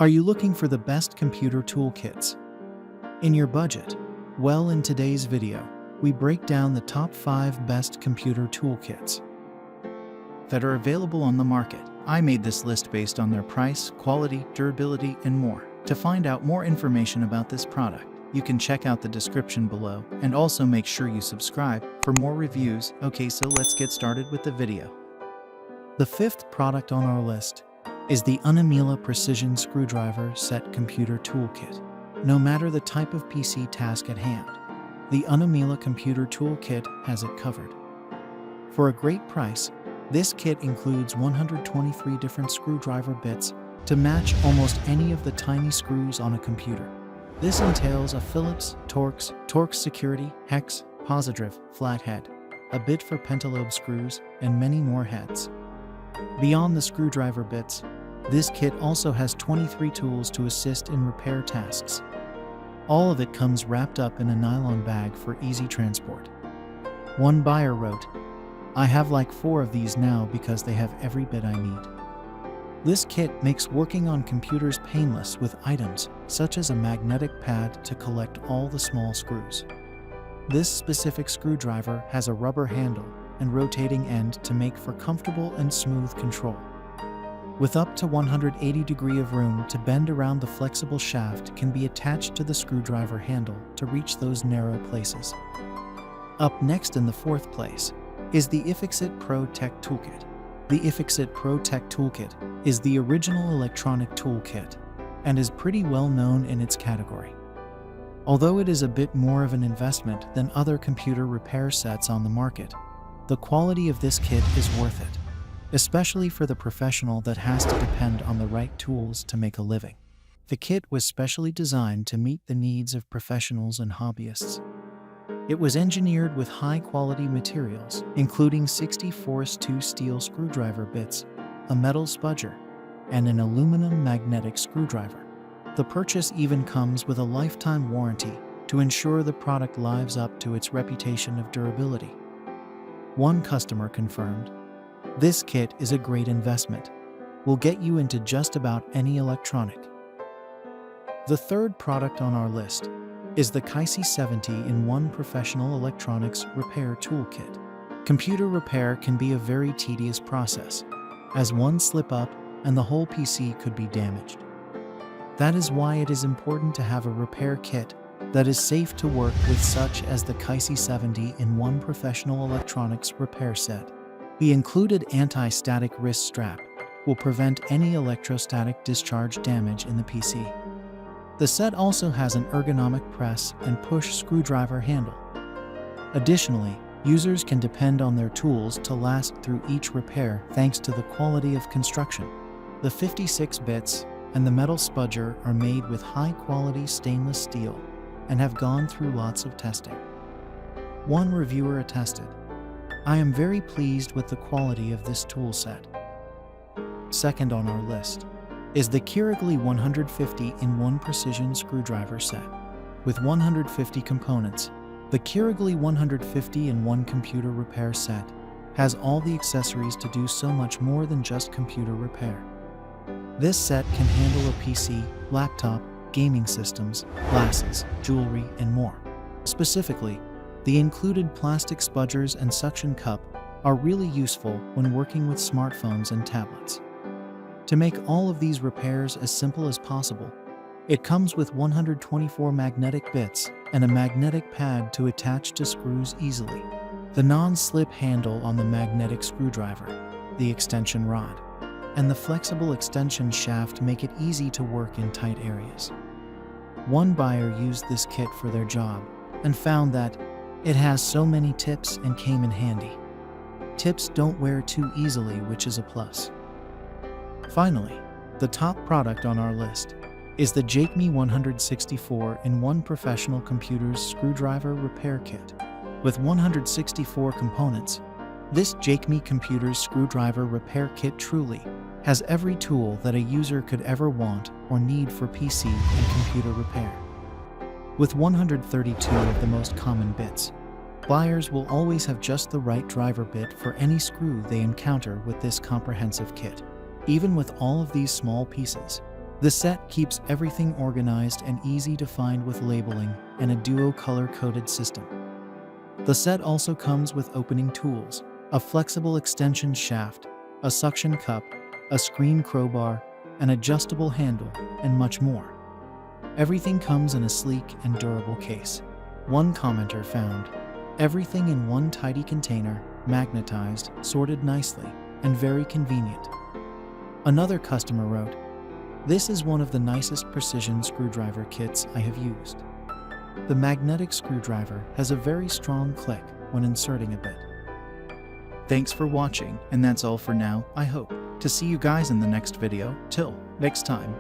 Are you looking for the best computer toolkits in your budget? Well, in today's video, we break down the top 5 best computer toolkits that are available on the market. I made this list based on their price, quality, durability, and more. To find out more information about this product, you can check out the description below and also make sure you subscribe for more reviews. Okay, so let's get started with the video. The 5th product on our list is the UnaMela Precision Screwdriver Set Computer Toolkit. No matter the type of PC task at hand, the UnaMela Computer Toolkit has it covered. For a great price, this kit includes 123 different screwdriver bits to match almost any of the tiny screws on a computer. This entails a Phillips, Torx security, hex, positive, flathead, a bit for pentalobe screws, and many more heads. Beyond the screwdriver bits, this kit also has 23 tools to assist in repair tasks. All of it comes wrapped up in a nylon bag for easy transport. One buyer wrote, "I have like 4 of these now because they have every bit I need." This kit makes working on computers painless with items such as a magnetic pad to collect all the small screws. This specific screwdriver has a rubber handle and rotating end to make for comfortable and smooth control. With up to 180 degrees of room to bend around, the flexible shaft can be attached to the screwdriver handle to reach those narrow places. Up next in the 4th place is the iFixit Pro Tech Toolkit. The iFixit Pro Tech Toolkit is the original electronic toolkit and is pretty well known in its category. Although it is a bit more of an investment than other computer repair sets on the market, the quality of this kit is worth it, especially for the professional that has to depend on the right tools to make a living. The kit was specially designed to meet the needs of professionals and hobbyists. It was engineered with high-quality materials, including 60 Force 2 steel screwdriver bits, a metal spudger, and an aluminum magnetic screwdriver. The purchase even comes with a lifetime warranty to ensure the product lives up to its reputation of durability. One customer confirmed, "This kit is a great investment. Will get you into just about any electronic." The 3rd product on our list is the Kaisi 70-in-1 Professional Electronics Repair Toolkit. Computer repair can be a very tedious process, as one slip up and the whole PC could be damaged. That is why it is important to have a repair kit that is safe to work with, such as the Kaisi 70-in-1 Professional Electronics Repair Set. The included anti-static wrist strap will prevent any electrostatic discharge damage in the PC. The set also has an ergonomic press and push screwdriver handle. Additionally, users can depend on their tools to last through each repair thanks to the quality of construction. The 56 bits and the metal spudger are made with high-quality stainless steel and have gone through lots of testing. One reviewer attested, "I am very pleased with the quality of this tool set." Second on our list is the KIROGILY 150-in-1 Precision Screwdriver Set. With 150 components, the KIROGILY 150-in-1 Computer Repair Set has all the accessories to do so much more than just computer repair. This set can handle a PC, laptop, gaming systems, glasses, jewelry, and more. Specifically, the included plastic spudgers and suction cup are really useful when working with smartphones and tablets. To make all of these repairs as simple as possible, it comes with 124 magnetic bits and a magnetic pad to attach to screws easily. The non-slip handle on the magnetic screwdriver, the extension rod, and the flexible extension shaft make it easy to work in tight areas. One buyer used this kit for their job and found that it has so many tips and came in handy. Tips don't wear too easily, which is a plus. Finally, the top product on our list is the JAKEMY 164-in-1 Professional Computers Screwdriver Repair Kit. With 164 components, this JAKEMY Computers Screwdriver Repair Kit truly has every tool that a user could ever want or need for PC and computer repair. With 132 of the most common bits, buyers will always have just the right driver bit for any screw they encounter with this comprehensive kit. Even with all of these small pieces, The set keeps everything organized and easy to find with labeling and a duo color-coded system. The set also comes with opening tools, a flexible extension shaft, a suction cup, a screen crowbar, an adjustable handle, and much more. Everything comes in a sleek and durable case. One commenter found, "Everything in one tidy container, magnetized, sorted nicely, and very convenient." Another customer wrote, "This is one of the nicest precision screwdriver kits I have used. The magnetic screwdriver has a very strong click when inserting a bit." Thanks for watching, and that's all for now. I hope to see you guys in the next video. Till next time.